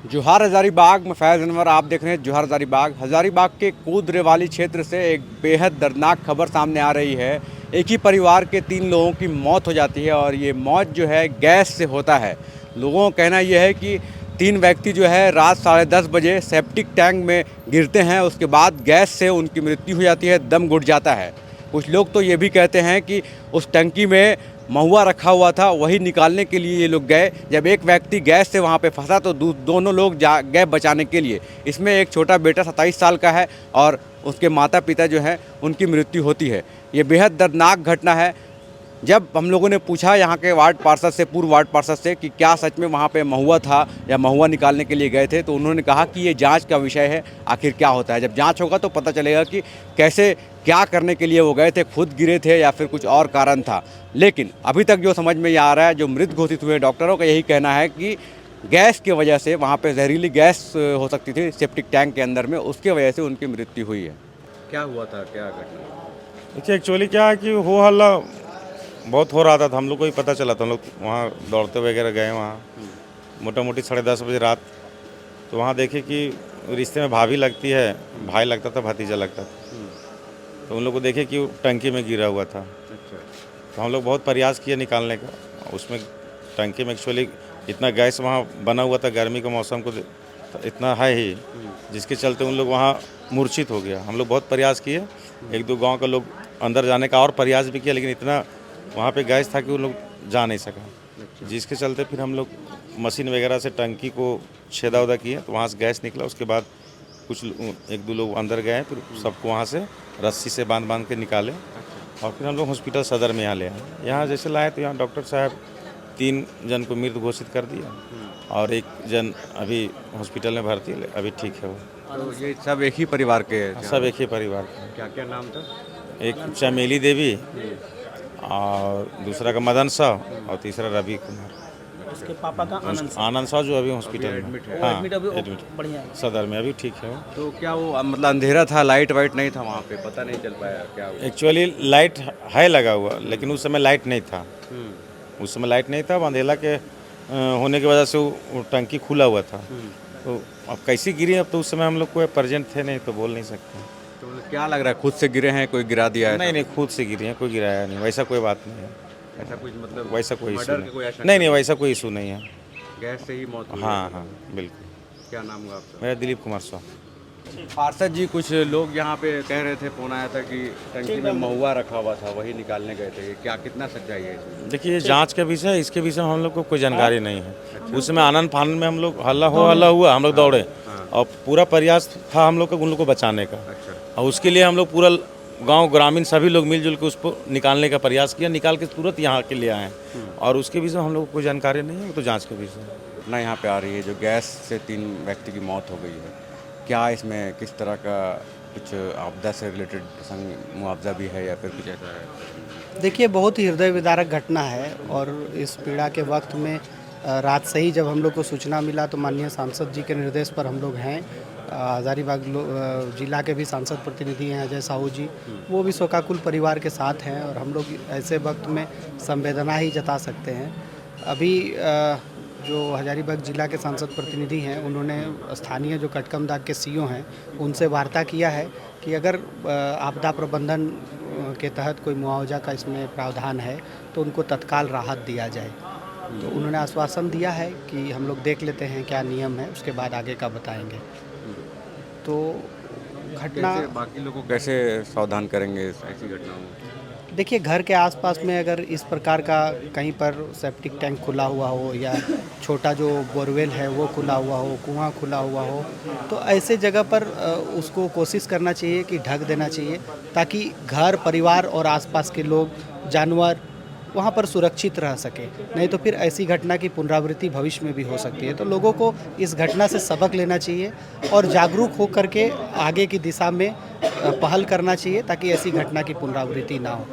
जोहार हज़ारीबाग में फैज़ अनवर आप देख रहे हैं जोहार हज़ारीबाग। हज़ारीबाग के कोतवाली क्षेत्र से एक बेहद दर्दनाक खबर सामने आ रही है। एक ही परिवार के 3 लोगों की मौत हो जाती है और ये मौत जो है गैस से होता है। लोगों का कहना यह है कि 3 व्यक्ति जो है रात 10:30 बजे सेप्टिक टैंक में गिरते हैं, उसके बाद गैस से उनकी मृत्यु हो जाती है, दम घुट जाता है। कुछ लोग तो ये भी कहते हैं कि उस टंकी में महुआ रखा हुआ था, वही निकालने के लिए ये लोग गए। जब एक व्यक्ति गैस से वहाँ पे फंसा तो दोनों लोग गए बचाने के लिए। इसमें एक छोटा बेटा 27 साल का है और उसके माता पिता जो हैं उनकी मृत्यु होती है। ये बेहद दर्दनाक घटना है। जब हम लोगों ने पूछा यहाँ के वार्ड पार्षद से, पूर्व वार्ड पार्षद से, कि क्या सच में वहाँ पे महुआ था या महुआ निकालने के लिए गए थे, तो उन्होंने कहा कि ये जांच का विषय है, आखिर क्या होता है। जब जांच होगा तो पता चलेगा कि कैसे क्या करने के लिए वो गए थे, खुद गिरे थे या फिर कुछ और कारण था। लेकिन अभी तक जो समझ में ये आ रहा है, जो मृत घोषित हुए डॉक्टरों का यही कहना है कि गैस की वजह से, वहाँ पर जहरीली गैस हो सकती थी सेप्टिक टैंक के अंदर में, उसकी वजह से उनकी मृत्यु हुई है। क्या हुआ था, क्या घटना? देखिए एक्चुअली क्या है कि हो हल्ला बहुत हो रहा था, तो हम लोग को ही पता चला था। हम लोग वहाँ दौड़ते वगैरह गए वहाँ मोटा मोटी 10:30 बजे रात। तो वहाँ देखे कि रिश्ते में भाभी लगती है, भाई लगता था, भतीजा लगता था। तो उन लोग को देखे कि वो टंकी में गिरा हुआ था। तो हम लोग बहुत प्रयास किए निकालने का। उसमें टंकी में एक्चुअली इतना गैस वहाँ बना हुआ था, गर्मी के मौसम को इतना है ही, जिसके चलते उन लोग वहाँ मूर्छित हो गया। हम लोग बहुत प्रयास किए, 1-2 गांव का लोग अंदर जाने का और प्रयास भी किया, लेकिन इतना वहाँ पे गैस था कि वो लोग जा नहीं सका। जिसके चलते फिर हम लोग मशीन वगैरह से टंकी को छेदा उदा किए, तो वहाँ से गैस निकला। उसके बाद कुछ 1-2 लोग अंदर गए, फिर सबको वहाँ से रस्सी से बांध के निकाले और फिर हम लोग हॉस्पिटल सदर में यहाँ ले आए। यहाँ जैसे लाए तो यहाँ डॉक्टर साहब 3 जन को मृत घोषित कर दिया और 1 जन अभी हॉस्पिटल में भर्ती है, अभी ठीक है वो। तो ये सब एक ही परिवार के हैं? सब एक ही परिवार के। क्या क्या नाम था? एक चमेली देवी और दूसरा का मदन साह और तीसरा रवि कुमार। उसके पापा का आनंद साह जो अभी हॉस्पिटल में एडमिट है। हाँ एडमिट बढ़िया है। सदर में अभी ठीक है वो। तो क्या वो मतलब अंधेरा था, लाइट वाइट नहीं था वहाँ पे, पता नहीं चल पाया क्या हुआ? एक्चुअली लाइट है लगा हुआ, लेकिन उस समय लाइट नहीं था। उस समय लाइट नहीं था, अंधेरा के होने की वजह से वो टंकी खुला हुआ था। तो अब कैसी गिरी, अब तो उस समय हम लोग को प्रेजेंट थे नहीं, तो बोल नहीं सकते। तो क्या लग रहा है, खुद से गिरे हैं, कोई गिरा दिया है? नहीं, खुद से गिरी है, कोई गिराया नहीं, वैसा कोई बात नहीं है। ऐसा कुछ मतलब वैसा कोई इशू मर्डर की कोई आशंका? नहीं, वैसा कोई इशू नहीं है। गैस से ही मौत हुई? हाँ बिल्कुल। क्या नाम हुआ आपका? मेरा दिलीप कुमार साह। पार्षद जी, कुछ लोग यहाँ पे कह रहे थे, फोन आया था कि टंकी में महुआ रखा हुआ था, वही निकालने गए थे। क्या कितना सच्चाई है इसमें? देखिए ये जांच का विषय है, इसके विषय में हम लोग को कोई जानकारी नहीं है। उस समय आनंद फानन में हम लोग हल्ला हुआ, हम लोग दौड़े और पूरा प्रयास था हम लोग का उन लोग को बचाने का। और उसके लिए हम लोग पूरा गांव ग्रामीण सभी लोग मिलजुल के उसको निकालने का प्रयास किया, निकाल के तुरंत यहाँ के लिए आए। और उसके विषय में हम लोग को कोई जानकारी नहीं है, वो तो जाँच का विषय है। घटना यहाँ पे आ रही है जो गैस से 3 व्यक्ति की मौत हो गई है, क्या इसमें किस तरह का कुछ आपदा से रिलेटेड मुआवजा भी है या फिर कुछ ऐसा है? देखिए, बहुत ही हृदय विदारक घटना है और इस पीड़ा के वक्त में रात से ही जब हम लोग को सूचना मिला तो माननीय सांसद जी के निर्देश पर हम लोग हैं। हज़ारीबाग जिला के भी सांसद प्रतिनिधि हैं अजय साहू जी, वो भी शोकाकुल परिवार के साथ हैं और हम लोग ऐसे वक्त में संवेदना ही जता सकते हैं। अभी जो हज़ारीबाग जिला के सांसद प्रतिनिधि हैं, उन्होंने स्थानीय जो कटकमदाग के सीओ हैं उनसे वार्ता किया है कि अगर आपदा प्रबंधन के तहत कोई मुआवजा का इसमें प्रावधान है तो उनको तत्काल राहत दिया जाए। तो उन्होंने आश्वासन दिया है कि हम लोग देख लेते हैं क्या नियम है, उसके बाद आगे का बताएंगे। तो घटना, बाकी लोगों को कैसे सावधान करेंगे ऐसी घटनाओं में? देखिए, घर के आसपास में अगर इस प्रकार का कहीं पर सेप्टिक टैंक खुला हुआ हो या छोटा जो बोरवेल है वो खुला हुआ हो, कुआं खुला हुआ हो, तो ऐसे जगह पर उसको कोशिश करना चाहिए कि ढक देना चाहिए, ताकि घर परिवार और आसपास के लोग, जानवर वहाँ पर सुरक्षित रह सके। नहीं तो फिर ऐसी घटना की पुनरावृत्ति भविष्य में भी हो सकती है। तो लोगों को इस घटना से सबक लेना चाहिए और जागरूक हो करके आगे की दिशा में पहल करना चाहिए ताकि ऐसी घटना की पुनरावृत्ति ना हो।